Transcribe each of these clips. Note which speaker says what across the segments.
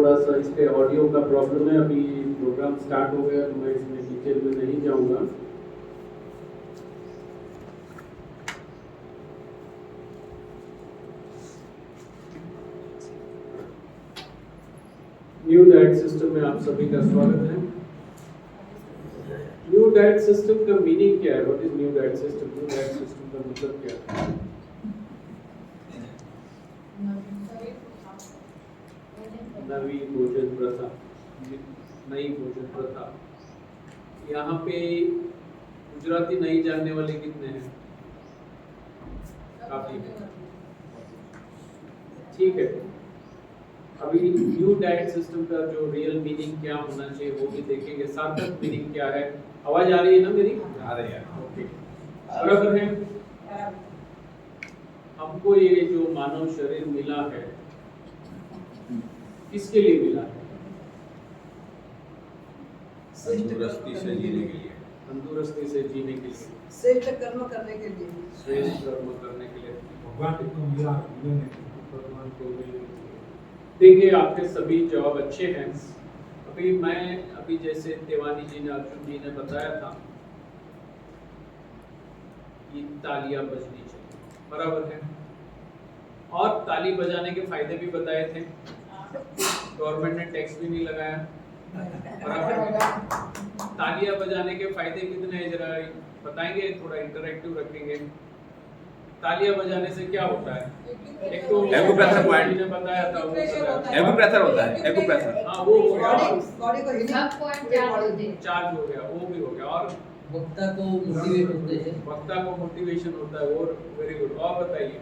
Speaker 1: थोड़ा सा इस पे ऑडियो का प्रॉब्लम है। अभी प्रोग्राम स्टार्ट हो गया तो मैं इसमें डिटेल में नहीं जाऊंगा। न्यू डाइट सिस्टम में आप सभी का स्वागत है। न्यू डाइट सिस्टम का मीनिंग क्या है? What is new diet system? New diet system का मतलब क्या है? नवी भोजन प्रथा, नई भोजन प्रथा। यहाँ पे गुजराती नहीं जानने वाले कितने हैं? काफी है, ठीक है। अभी न्यू डाइट सिस्टम का जो रियल मीनिंग क्या होना चाहिए वो भी देखेंगे। सार्थक मीनिंग क्या है? आवाज आ रही है ना मेरी?
Speaker 2: आ रही है।
Speaker 1: ओके, बराबर है। हमको ये जो मानव शरीर मिला है किसके लिए मिला है?
Speaker 2: तंदुरुस्ती से जीने के लिए,
Speaker 1: तंदुरुस्ती से जीने के लिए,
Speaker 3: श्रेष्ठ कर्म करने के लिए,
Speaker 1: श्रेष्ठ कर्म करने के लिए,
Speaker 2: भगवान को मिला
Speaker 1: भगवान को मिलने के लिए। देखिए आपके सभी जवाब अच्छे हैं। अभी जैसे तिवारी जी ने, अर्जुन जी ने बताया था कि तालियां बजनी चाहिए, बराबर है। और ताली बजाने के फायदे भी बताए थे। गवर्नमेंट ने टैक्स भी नहीं लगाया, बराबर है। तालियां बजाने के फायदे कितने हैं जरा बताएंगे? थोड़ा इंटरैक्टिव रखेंगे। तालियां बजाने से क्या होता है? एक तो
Speaker 2: एक्यूप्रेशर पॉइंट
Speaker 1: ने बताया था,
Speaker 2: एक्यूप्रेशर होता है, एक्यूप्रेशर।
Speaker 1: हाँ वो हो गया,
Speaker 3: बॉडी को हिली
Speaker 1: चार्ज हो गया, वो भी हो गया। और
Speaker 4: वक्ता को मोटिवेट होते हैं,
Speaker 1: वक्ता को मोटिवेशन होता है। और वेरी गुड। और बताइए?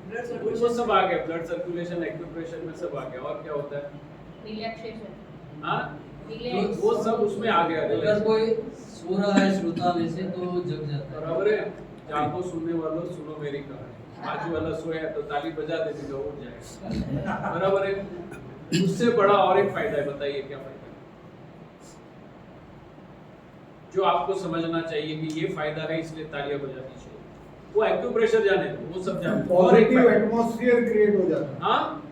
Speaker 3: ब्लड सर्कुलेशन,
Speaker 1: वो सब आ गया, ब्लड सर्कुलेशन, एक्यूप्रेशर में सब आ गया। और क्या होता है?
Speaker 5: रिलैक्सेशन।
Speaker 1: हाँ
Speaker 5: रिलैक्स।
Speaker 1: वो सब उसमें आ गया।
Speaker 4: अगर कोई सो रहा है श्रोता में से तो जग जाता है।
Speaker 1: बराबर है। जागो सुनने वालों सुनो मेरी कहानी। बाजू वाला सोया तो ताली बजा दे तो उठ जाएगा, बराबर है। उससे बड़ा और एक फायदा है, बताइए क्या फायदा है जो आपको समझना चाहिए कि ये फायदा है इसलिए तालियां बजानी चाहिए? वो एक्यूप्रेशर जाने दो, वो सब जाने दो। और एक
Speaker 6: पॉजिटिव एटमॉस्फेयर क्रिएट हो जाता है।
Speaker 1: हाँ,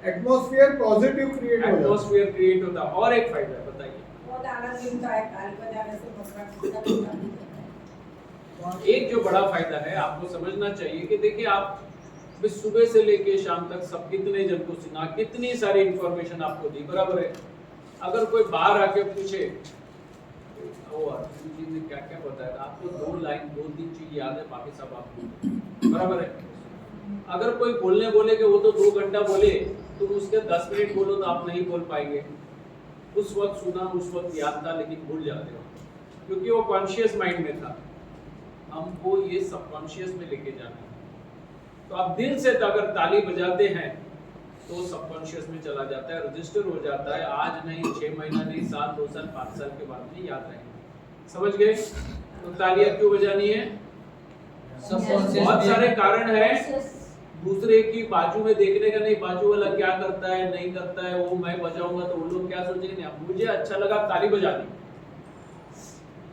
Speaker 6: एटमॉस्फेयर पॉजिटिव क्रिएट हो जाता है।
Speaker 1: एटमॉस्फेयर क्रिएट होता है। और एक फायदा है, बताइए?
Speaker 3: बहुत आनंद मिलता है ताली बजाने से। भगवान
Speaker 1: एक जो बड़ा फायदा है आपको समझना चाहिए कि देखिए आप सुबह से लेके शाम तक सब कितने जन को सुना, कितनी सारी इंफॉर्मेशन आपको दी, बराबर है। अगर कोई बाहर आके पूछे वो अर्जुन जी ने क्या क्या बताया, आपको 2-3 चीज याद है, बाकी सब आपको, बराबर है। अगर कोई बोले कि वो तो 2 घंटा बोले, तो उसके 10 मिनट बोलो तो आप नहीं बोल पाएंगे। उस वक्त सुना, उस वक्त याद था, लेकिन भूल जाते हो क्योंकि वो कॉन्शियस माइंड में था। हमको ये सबकॉन्शियस में लेके जाना है। तो आप दिल से अगर ताली बजाते हैं तो सबकॉन्शियस में चला जाता है, रजिस्टर हो जाता है। आज नहीं, 6 महीना नहीं, साल, 2 साल, 5 साल के बाद भी याद रहेगा। समझ गए? तो तालियां क्यों बजानी है? बहुत सारे कारण हैं। दूसरे की बाजू में देखने का नहीं, बाजू वाला क्या करता है नहीं करता है, वो मैं बजाऊंगा तो वो लोग क्या सोचेंगे, नहीं मुझे अच्छा लगा ताली बजा दी,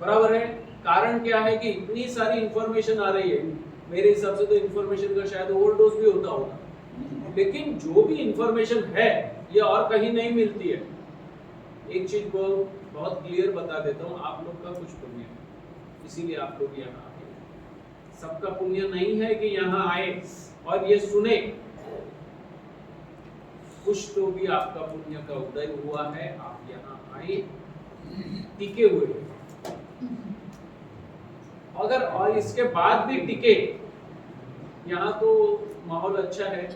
Speaker 1: बराबर है। कारण क्या है कि इतनी सारी इंफॉर्मेशन आ रही है। मेरे हिसाब से तो इंफॉर्मेशन का शायद ओवरडोज भी होता होगा, लेकिन जो भी इंफॉर्मेशन है ये और कहीं नहीं मिलती है। एक चीज को बहुत क्लियर बता देता हूँ, आप लोग का कुछ पुण्य है, इसीलिए आप लोग यहाँ आए। सबका पुण्य नहीं है कि यहाँ आए और ये सुने। कुछ तो भी आपका पुण्य का उदय हुआ है, आप यहाँ आए, टिके हुए। अगर और इसके बाद भी टिके, यहाँ तो माहौल अच्छा है,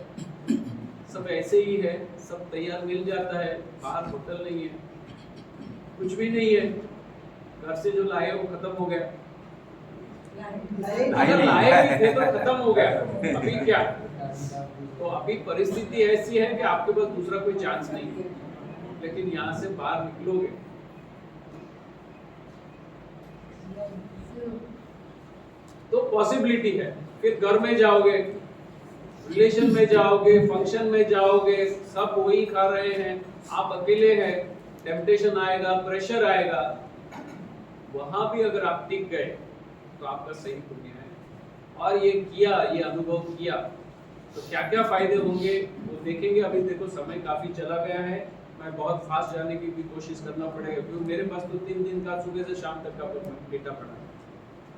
Speaker 1: सब ऐसे ही है, सब तैयार मिल जाता है, बाहर होटल नहीं है, कुछ भी नहीं है, घर से जो लाए वो खत्म हो गया। अगर लाए भी थे तो खत्म हो गया। अभी क्या? तो अभी परिस्थिति ऐसी है कि आपके पास दूसरा कोई चांस नहीं है, लेकिन यहाँ से बाहर निकलोगे तो पॉसिबिलिटी है। फिर घर में जाओगे, रिलेशन में जाओगे, फंक्शन में जाओगे, सब वही खा रहे हैं, आप अकेले हैं, टेम्पटेशन आएगा, प्रेशर आएगा। वहां भी अगर आप टिक गए तो आपका सही पुण्य है। और ये किया, ये अनुभव किया तो क्या क्या फायदे होंगे वो देखेंगे। अभी देखो समय काफी चला गया है, मैं बहुत फास्ट जाने की भी कोशिश करना पड़ेगा क्योंकि मेरे पास तो 3 दिन का सुबह से शाम तक का डेटा पड़ा है।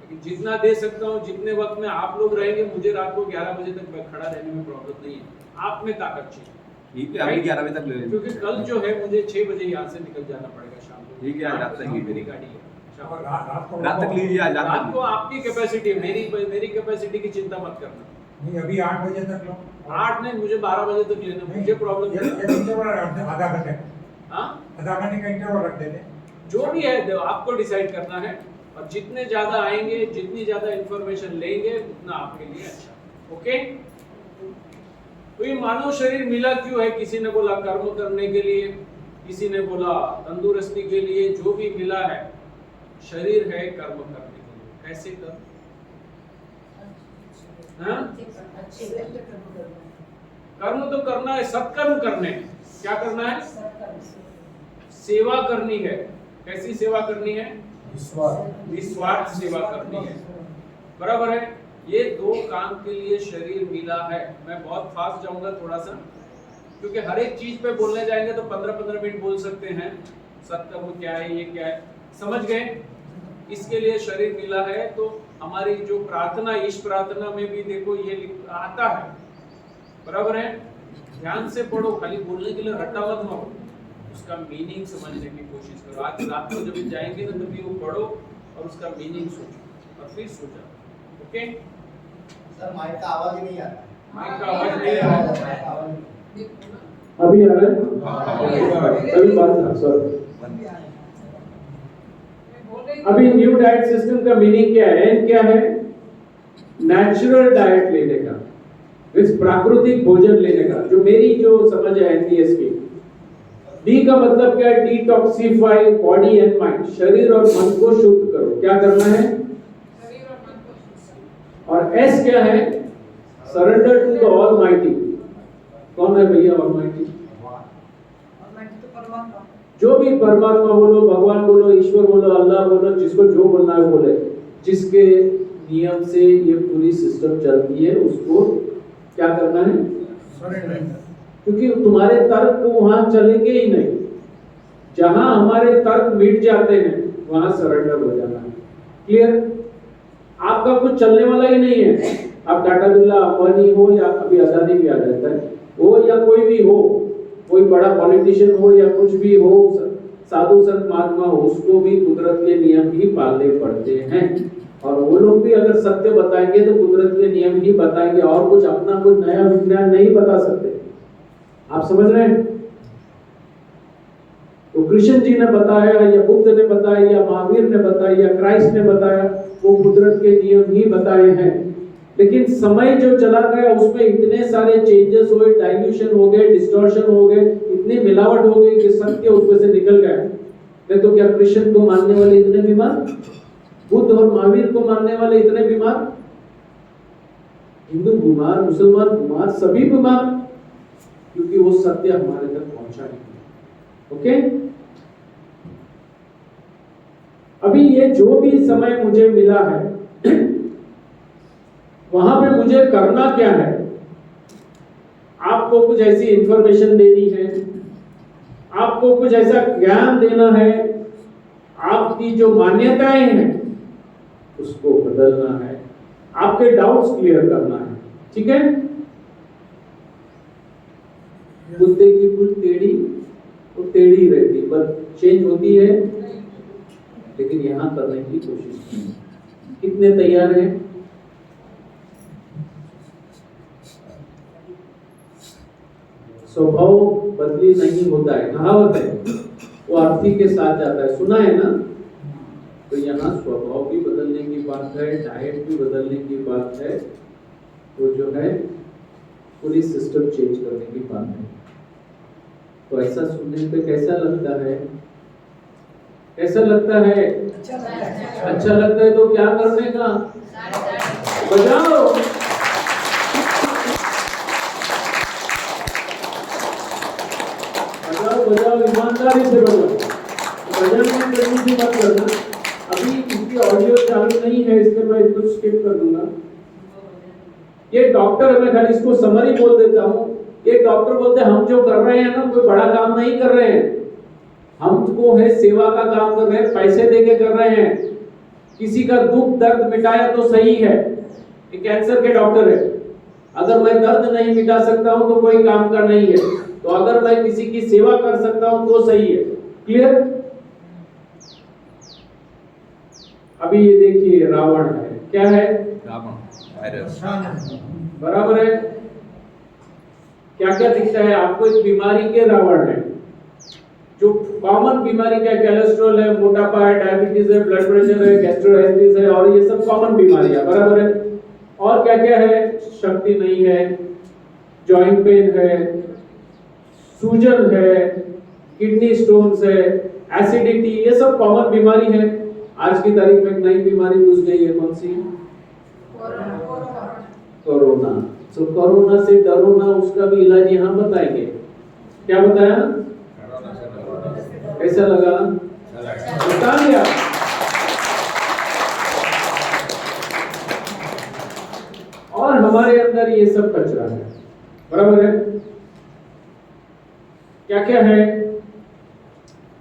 Speaker 1: लेकिन जितना दे सकता हूँ, जितने वक्त में आप लोग रहेंगे, मुझे रात को 11 बजे तक खड़ा रहने में प्रॉब्लम नहीं है, आप में ताकत चाहिए।
Speaker 2: ठीक है, अभी 11 बजे तक ले लेंगे।
Speaker 1: क्योंकि कल जो है मुझे 6 बजे यहाँ से निकल जाना पड़ेगा शाम को।
Speaker 2: ठीक है, आज रात तक ही
Speaker 1: मेरी गाड़ी है शाम को।
Speaker 2: रात तक लीजिए, आज रात
Speaker 1: रात
Speaker 2: तक
Speaker 1: को आपकी कैपेसिटी है, मेरी कैपेसिटी की चिंता मत करना।
Speaker 7: नहीं अभी 8 बजे तक लो।
Speaker 1: 8 नहीं, मुझे 12 बजे तक लेना, मुझे प्रॉब्लम
Speaker 7: ये
Speaker 1: नहीं।
Speaker 7: इंटरवल रख दे, आधा घंटे
Speaker 1: हाँ,
Speaker 7: आधा घंटे का इंटरवल रख देते।
Speaker 1: जो भी है आपको डिसाइड करना है, और जितने ज्यादा आएंगे, जितनी ज्यादा इंफॉर्मेशन लेंगे, उतना आपके लिए अच्छा। ओके, तो ये मानव शरीर मिला क्यों है? किसी ने बोला कर्म करने के लिए, किसी ने बोला तंदुरुस्ती के लिए। जो भी मिला है, शरीर है कर्म करने के लिए। कैसे कर्म? हाँ? कर्म तो करना है, सत्कर्म करने हैं। क्या करना है? सेवा करनी है। कैसी सेवा करनी है? निस्वार्थ सेवा करनी है। बराबर है। ये 2 काम के लिए शरीर मिला है। मैं बहुत फास्ट जाऊंगा थोड़ा सा, क्योंकि हर एक चीज पे बोलने जाएंगे तो 15-15 मिनट बोल सकते हैं। सत्कर्म क्या है, ये क्या है, समझ गए? इसके लिए शरीर मिला है। तो हमारी जो प्रार्थना, इस प्रार्थना में भी देखो ये आता है। बराबर है। ध्यान से पढ़ो, खाली बोलने के लिए रट्टा मत मारो, उसका मीनिंग समझने की कोशिश करो। आज रात को जब जाएंगे ना, तभी वो पढ़ो और उसका मीनिंग सोचो और फिर सो जाओ। ओके?
Speaker 8: सर माइक का आवाज ही नहीं आ रहा।
Speaker 1: माइक का आवाज नहीं आ रहा है।
Speaker 9: अभी आ रहा है? अभी बात था, सॉरी। अभी न्यू डाइट सिस्टम का मीनिंग क्या है? एन क्या है? नेचुरल डाइट लेने का, प्राकृतिक भोजन लेने का, जो मेरी जो समझ है एनपीएस की। डी का मतलब क्या है? डिटॉक्सिफाई बॉडी एंड माइंड, शरीर और मन को शुद्ध करो। क्या करना है? और एस क्या है? Surrender to the almighty. कौन है भैया ऑलमाइटी? जो भी परमात्मा बोलो, भगवान बोलो, ईश्वर बोलो, अल्लाह बोलो, जिसको जो बोलना है बोले, जिसके नियम से ये पूरी सिस्टम चलती है, उसको क्या करना है? क्योंकि तुम्हारे तर्क वहां चलेंगे ही नहीं। जहां हमारे तर्क मिट जाते हैं, वहां सरेंडर हो जाना है। क्लियर? आपका कुछ चलने वाला ही नहीं है। आप टाटा बिरला, अंबानी हो, या अभी अदानी भी आ जाता है, हो या कोई भी हो, कोई बड़ा पॉलिटिशियन हो या कुछ भी हो, साधु संत महात्मा हो, उसको भी कुदरत के नियम ही पालने पड़ते हैं। और वो लोग भी अगर सत्य बताएंगे तो कुदरत के नियम ही बताएंगे, और कुछ अपना कुछ नया विज्ञान नहीं बता सकते। आप समझ रहे हैं? तो कृष्ण जी ने बताया, या बुद्ध ने बताया, या महावीर ने बताया, या क्राइस्ट ने बताया, वो कुदरत के नियम ही बताए हैं। लेकिन समय जो चला गया, उसमें इतने सारे चेंजेस हुए, डाइल्यूशन हो गए, डिस्टॉर्शन हो गए, इतनी मिलावट हो गई कि सत्य उसमें से निकल गया। नहीं तो क्या कृष्ण को मानने वाले इतने बीमार, बुद्ध और महावीर को मानने वाले इतने बीमार, हिंदू बीमार, मुसलमान बीमार, सभी बीमार, क्योंकि वो सत्य हमारे तक पहुंचा नहीं। ओके? अभी ये जो भी समय मुझे मिला है, वहां पे मुझे करना क्या है? आपको कुछ ऐसी इंफॉर्मेशन देनी है, आपको कुछ ऐसा ज्ञान देना है, आपकी जो मान्यताएं हैं उसको बदलना है, आपके डाउट्स क्लियर करना है। ठीक है? कुत्ते की पूंछ टेढ़ी वो टेढ़ी रहती, पर चेंज होती है, लेकिन यहां करने की कोशिश की। कितने तैयार हैं? स्वभाव बदली नहीं होता है, कहावत है, वो अर्थी के साथ जाता है, सुना है ना? तो यहाँ स्वभाव भी बदलने की बात है, डाइट भी बदलने की बात है, वो जो है पूरी सिस्टम चेंज करने की बात है। तो ऐसा सुनने पे कैसा लगता है? कैसा लगता है? अच्छा लगता है। तो क्या करने का? बजाओ। बजाओ, ईमानदारी से बजाओ, बजाने में जल्दी मत करना। अभी इसकी ऑडियो चालू नहीं है, इसलिए मैं इसको स्किप कर दूंगा। ये डॉक्टर, मैं खाली इसको समरी बोल देता हूँ, ये डॉक्टर बोलते हैं हम जो कर रहे हैं ना कोई बड़ा काम नहीं कर रहे हैं, हमको है सेवा का काम कर रहे हैं, पैसे देके कर रहे हैं। किसी का दुख दर्द मिटाया तो सही है, ये कैंसर के डॉक्टर है। अगर मैं दर्द नहीं मिटा सकता हूं तो कोई काम का नहीं है, तो अगर मैं किसी की सेवा कर सकता हूं तो सही है। क्लियर? अभी ये देखिए रावण है, क्या है?
Speaker 2: रावण वायरस।
Speaker 9: बराबर है। क्या क्या दिखता है आपको? एक बीमारी के रावण है, जो कॉमन बीमारी का कोलेस्ट्रॉल है, मोटापा है, डायबिटीज है, ब्लड प्रेशर है, गैस्ट्रोएंटेराइटिस है, और ये सब कॉमन बीमारियां, बराबर है। और क्या क्या है? शक्ति नहीं है, जॉइंट पेन है, सूजन है, किडनी स्टोन्स है, एसिडिटी, ये सब कॉमन बीमारी है। आज की तारीख में एक नई बीमारी घुस गई है, कौन सी? कोरोना। तो कोरोना से डरो ना, उसका भी इलाज यहाँ बताएंगे। क्या बताया? कैसा लगा? बता दिया। और हमारे अंदर ये सब कचरा है, बराबर है। क्या क्या है?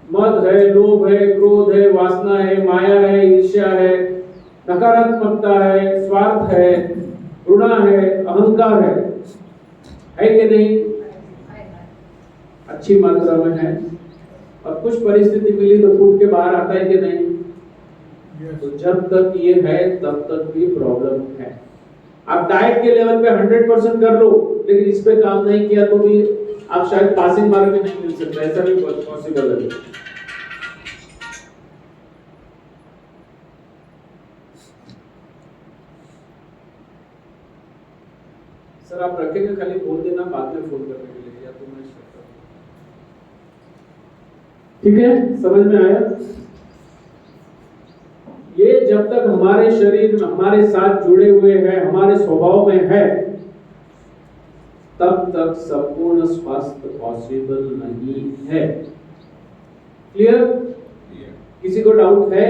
Speaker 9: मद है, लोभ है, क्रोध है, वासना है, माया है, ईर्ष्या है, नकारात्मकता है, स्वार्थ है, घृणा है, अहंकार है कि नहीं? अच्छी मात्रा में है। और कुछ परिस्थिति मिली तो फूट के बाहर आता है कि नहीं? तो जब तक ये है तब तक भी प्रॉब्लम है। आप डाइट के लेवल पे 100% कर लो, लेकिन इस पे काम नहीं किया तो भी आप शायद पासिंग मार्क भी नहीं मिल सकता, ऐसा भी पॉसिबल है। सर आप रखेंगे, खाली बोल देना बाद में फोन करने के लिए, या तो मैं ठीक है? समझ में आया? ये जब तक हमारे शरीर में हमारे साथ जुड़े हुए हैं, हमारे स्वभाव में है, तब तक संपूर्ण स्वास्थ्य पॉसिबल नहीं है। क्लियर? किसी को डाउट है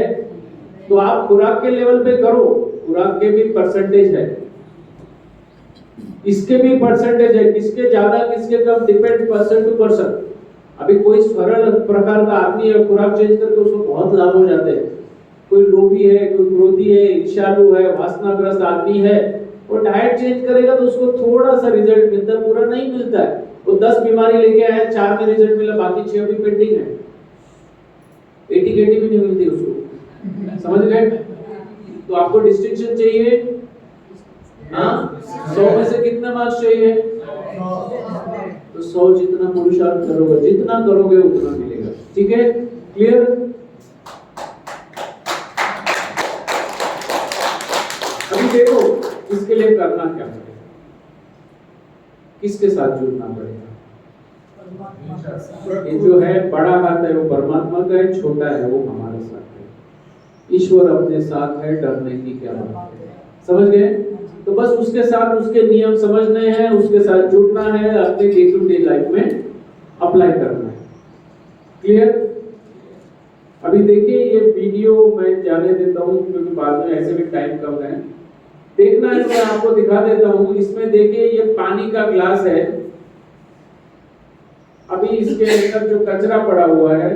Speaker 9: तो आप खुराक के लेवल पे करो, खुराक के भी परसेंटेज है, इसके भी परसेंटेज है, किसके ज्यादा किसके कम डिपेंड पर्सन टू पर्सन। अभी कोई सरल प्रकार का आदमी है, खुराक चेंज करके उसको बहुत लाभ हो जाते हैं। कोई लोभी है, कोई क्रोधी है, ईर्ष्यालु है, वासनाग्रस्त आदमी है, वो डाइट चेंज करेगा तो उसको थोड़ा सा रिजल्ट मिलता है, पूरा नहीं मिलता है। वो 10 बीमारी लेके आया, 4 में रिजल्ट मिला, बाकी 6 अभी पेंडिंग है, 80-80 भी नहीं मिलती उसको। समझ गए? तो आपको डिस्टिंक्शन चाहिए, हाँ? 100 में से कितने मार्क्स चाहिए? तो 100 जितना पुरुषार्थ करोगे, जितना करोगे उतना मिलेगा। ठीक है? क्लियर? अभी देखो इसके लिए करना क्या पड़ेगा, किसके साथ जुड़ना पड़ेगा? ये जो है बड़ा हाथ है वो परमात्मा का है, छोटा है वो हमारे साथ है। ईश्वर अपने साथ है, डरने की क्या बात है। समझ गए? तो बस उसके साथ उसके नियम समझने हैं, उसके साथ जुड़ना है, अपने डे टू डे लाइफ में अप्लाई करना है। क्लियर? अभी देखिए ये वीडियो मैं जाने देता हूँ क्योंकि बाद में ऐसे भी टाइम कम है। देखना है तो मैं आपको दिखा देता हूँ। इसमें देखिए ये पानी का ग्लास है, अभी इसके अंदर जो कचरा पड़ा हुआ है,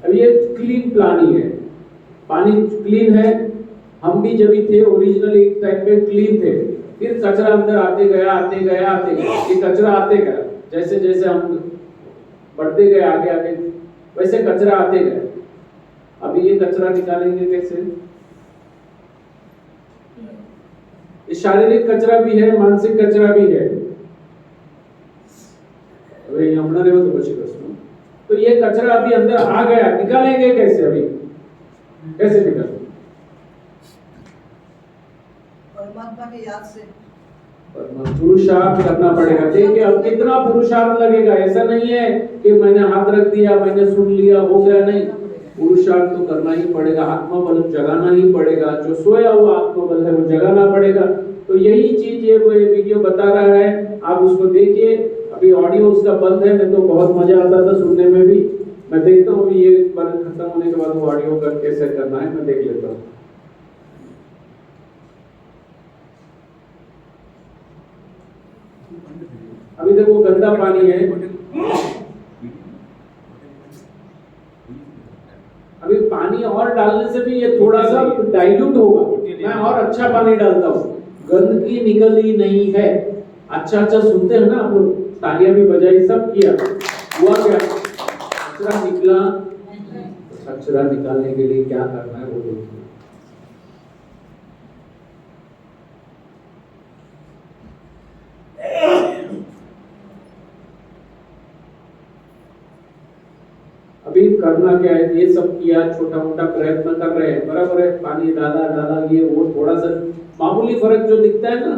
Speaker 9: अभी ये क्लीन पानी है, पानी क्लीन है। हम भी जब थे ओरिजिनल एक टाइम पे क्लीन थे, फिर कचरा अंदर आते गया आते गया आते गया, ये कचरा आते गया, जैसे जैसे हम बढ़ते गए आगे आगे वैसे कचरा आते गए। अभी ये कचरा निकालेंगे कैसे? ये शारीरिक कचरा भी है, मानसिक कचरा भी है। अभी अपना लेवल तो बची प्रश्न, तो ये कचरा अभी अंदर आ गया, निकालेंगे कैसे? अभी कैसे निकालेंगे?
Speaker 3: परमात्मा की याद से
Speaker 9: पुरुषार्थ करना पड़ेगा। देखिए अब कितना पुरुषार्थ लगेगा, ऐसा नहीं है कि मैंने हाथ रख दिया, मैंने सुन लिया, हो गया, नहीं। पुरुषार्थ तो करना ही पड़ेगा, आत्मबल जगाना ही पड़ेगा, जो सोया हुआ आत्मबल है वो जगाना पड़ेगा। तो यही चीज ये वीडियो बता रहा है, आप उसको देखिए। अभी ऑडियो उसका बंद है, नहीं तो बहुत मजा आता था सुनने में भी। मैं देखता हूँ ये खत्म होने के बाद वो ऑडियो का कैसे करना है, मैं देख लेता हूँ। अभी देखो गंदा पानी है, अभी पानी और डालने से भी ये थोड़ा सा डाइल्यूट होगा, मैं और अच्छा पानी डालता हूँ, गंदगी निकली नहीं है। अच्छा अच्छा सुनते हैं ना आप लोग, तालियां भी बजाई, सब किया, हुआ क्या? कचरा निकला। कचरा निकालने के लिए क्या करना है वो देखिए। अभी करना क्या है, ये सब किया, छोटा मोटा प्रयत्न कर रहे हैं, बराबर है, पानी डाला ये वो, थोड़ा सा मामूली फर्क जो दिखता है ना,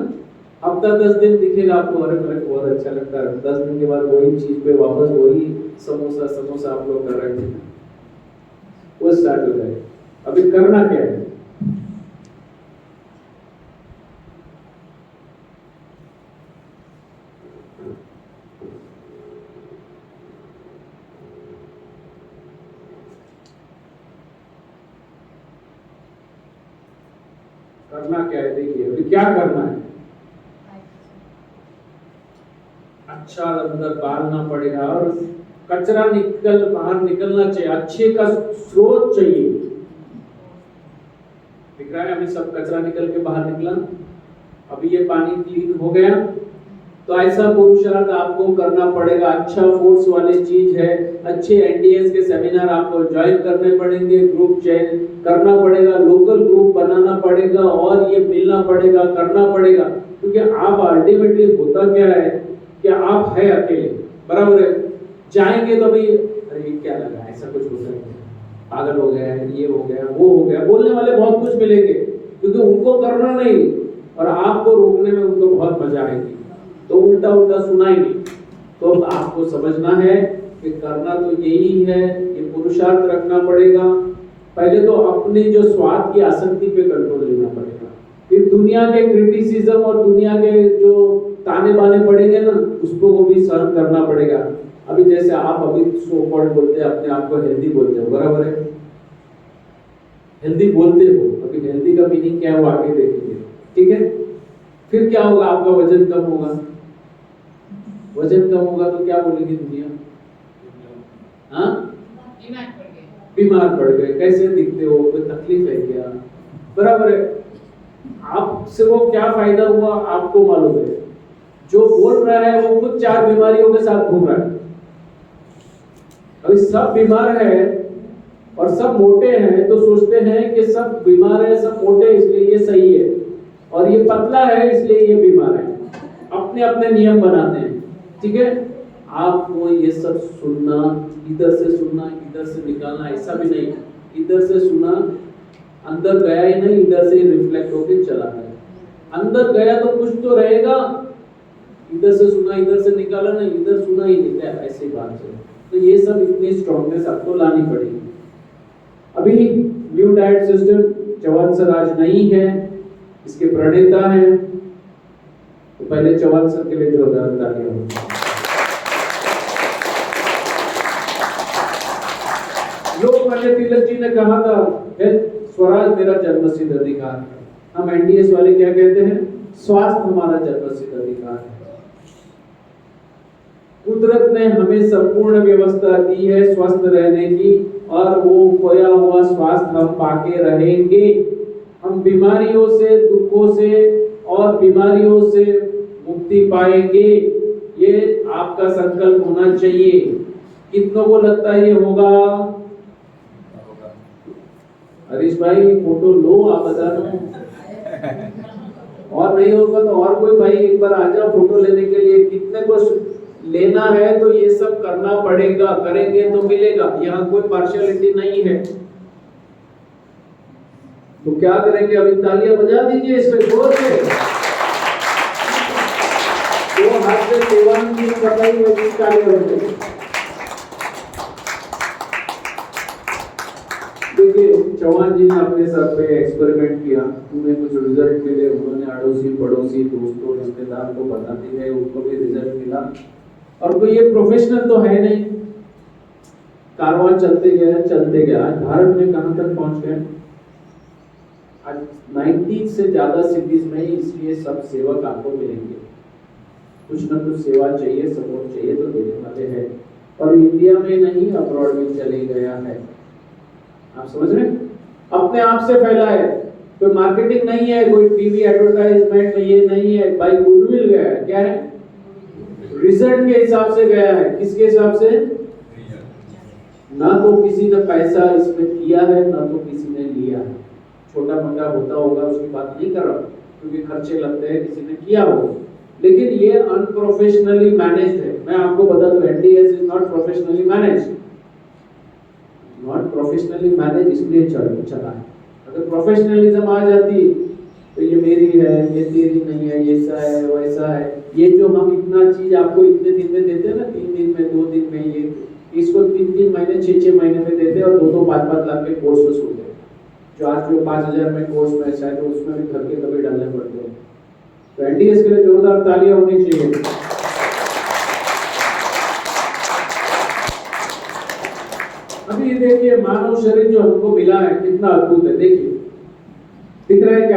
Speaker 9: हफ्ता 10 दिन दिखेगा आपको, अरे मेरे को बहुत अच्छा लगता है, 10 दिन के बाद वही चीज पे वापस वही समोसा आप लोग कर रहे थे, वो स्टार्ट हो जाए। अभी करना क्या है, करना क्या है देखिए, अभी क्या करना है, अच्छा अंदर डालना पड़ेगा और कचरा बाहर निकलना चाहिए, अच्छे का स्रोत चाहिए। दिख रहा है अभी सब कचरा निकल के बाहर निकला, अभी ये पानी क्लीन हो गया, तो ऐसा पुरुषार्थ आपको करना पड़ेगा। अच्छा फोर्स वाली चीज है, अच्छे एनडीएस के सेमिनार आपको ज्वाइन करने पड़ेंगे, ग्रुप चयन करना पड़ेगा, लोकल ग्रुप बनाना पड़ेगा और ये मिलना पड़ेगा, करना पड़ेगा, क्योंकि आप अल्टीमेटली होता क्या है कि आप है अकेले, बराबर है, जाएंगे तो भाई अरे ये क्या लगा, ऐसा कुछ हो सकता है, पागल हो गया है, ये हो गया वो हो गया, बोलने वाले बहुत कुछ मिलेंगे, क्योंकि उनको करना नहीं और आपको रोकने में उनको बहुत मजा आएगी, तो उल्टा उल्टा सुनाएंगे। तो आपको समझना है कि करना तो यही है, ये पुरुषार्थ रखना पड़ेगा। पहले तो अपनी जो स्वार्थ की आसक्ति पे कंट्रोल लेना पड़ेगा, फिर दुनिया के क्रिटिसिज्म और दुनिया के जो ताने बाने पड़ेंगे ना, उसको को भी सहन करना पड़ेगा। अभी जैसे आप अभी सो कॉल्ड बोलते हैं, अपने आप को हेल्दी बोलते हो, बराबर है, हेल्दी बोलते हो, अभी हेल्दी का मीनिंग क्या है वो आगे देखेंगे, ठीक है। फिर क्या होगा, आपका वजन कम होगा, वजन कम होगा तो क्या बोलेगी दुनिया, हाँ बीमार पड़ गए, कैसे दिखते हो, कोई तकलीफ है क्या, बराबर है। आपसे वो क्या फायदा हुआ आपको मालूम है, जो बोल रहा है वो खुद 4 बीमारियों के साथ घूम रहा है। अभी सब बीमार है और सब मोटे हैं, तो सोचते हैं कि सब बीमार है, सब मोटे इसलिए ये सही है, और ये पतला है इसलिए ये बीमार है, अपने अपने नियम बनाते हैं, ठीक है। आपको ये सब सुनना, इधर से सुनना इधर से निकालना, ऐसा भी नहीं, इधर से सुना अंदर गया ही नहीं, इधर से रिफ्लेक्ट होके चला गया, अंदर गया तो कुछ तो रहेगा, इधर से सुना इधर से निकाला नहीं, इधर सुना ही नहीं गया, ऐसी बात है। तो ये सब इतनी स्ट्रॉन्गनेस आपको लानी पड़ेगी। अभी new diet system Chauhan sir आज नहीं है, इसके प्रणेता हैं, तो पहले चौहान सर के लिए जोरदार तालियां हो। लोकमान्य तिलक जी ने कहा था, हेल्थ स्वराज मेरा जन्मसिद्ध अधिकार है। हम एनडीएस वाले क्या कहते हैं, स्वास्थ्य हमारा जन्मसिद्ध अधिकार है। कुदरत ने हमें संपूर्ण व्यवस्था दी है स्वस्थ रहने की, और वो खोया हुआ स्वास्थ्य हम पाके रहेंगे। हम बीमारियों से, दुखों से और बीमारियों से मुक्ति पाएंगे, ये आपका संकल्प होना चाहिए। कितनों को लगता है ये होगा? हरीश भाई फोटो लो, आप बता दो, और नहीं होगा तो और कोई भाई एक बार आ जाओ फोटो लेने के लिए। कितने को लेना है तो ये सब करना पड़ेगा, करेंगे तो मिलेगा, यहाँ कोई पार्शियलिटी नहीं है। तो क्या करेंगे, अभी तालियां बजा दीजिए इस पे जोर से, दो हाथ से सेवान की बताई हुई तालियां बजाइए। देखिए चौहान जी ने अपने सर पे एक्सपेरिमेंट किया, उन्हें कुछ रिजल्ट मिले, उन्होंने अड़ोसी पड़ोसी दोस्तों रिश्तेदार को बताते गए, उनको भी रिजल्ट मिला। और कोई ये प्रोफेशनल तो है नहीं, कारवां चलते गया। आज भारत में कहां तक पहुंच गए, आज 90 से ज्यादा सिटीज में इसलिए सब सेवक आपको मिलेंगे। कुछ ना कुछ सेवा चाहिए, सपोर्ट चाहिए तो देने वाले हैं। और इंडिया में नहीं, अब्रॉड में चले गया है। आप समझ रहे हैं? अपने आप से फैला है, कोई मार्केटिंग नहीं है, कोई टीवी एडवर्टाइजमेंट ये नहीं है, बाई गुडविल गया है। क्या है? रिजल्ट के हिसाब से गया है। किसके हिसाब से? ना तो किसी ने पैसा इसमें किया है, ना तो किसी ने लिया है। छोटा मोटा होता होगा, उसकी बात नहीं कर रहा हूं, क्योंकि खर्चे लगते हैं, किसी ने किया होगा, लेकिन ये अनप्रोफेशनली मैनेज्ड है। मैं आपको बता दूं, NDS is not professionally managed. Not professionally manage इसलिए चला है। अगर प्रोफेशनलिज्म आ जाती तो ये मेरी है, ये तेरी नहीं है, ये ऐसा है, वैसा है। ये जो हम इतना चीज आपको इतने दिन में देते हैं ना, 3 दिन में, 2 दिन में, ये इसको 3-3 महीने, 6-6 महीने में देते हैं और 2-2, 5-5 लाख के कोर्स वसूलते हैं। जो आज जो 5000 में कोर्स में शायद उसमें भी घर के कभी डालने पड़ते हैं। तो एनडीएस के लिए जोरदार तालियां होनी चाहिए। अभी देखिए, मानव शरीर जो हमको मिला है कितना अद्भुत है। देखिए, दिख रहा है क्या?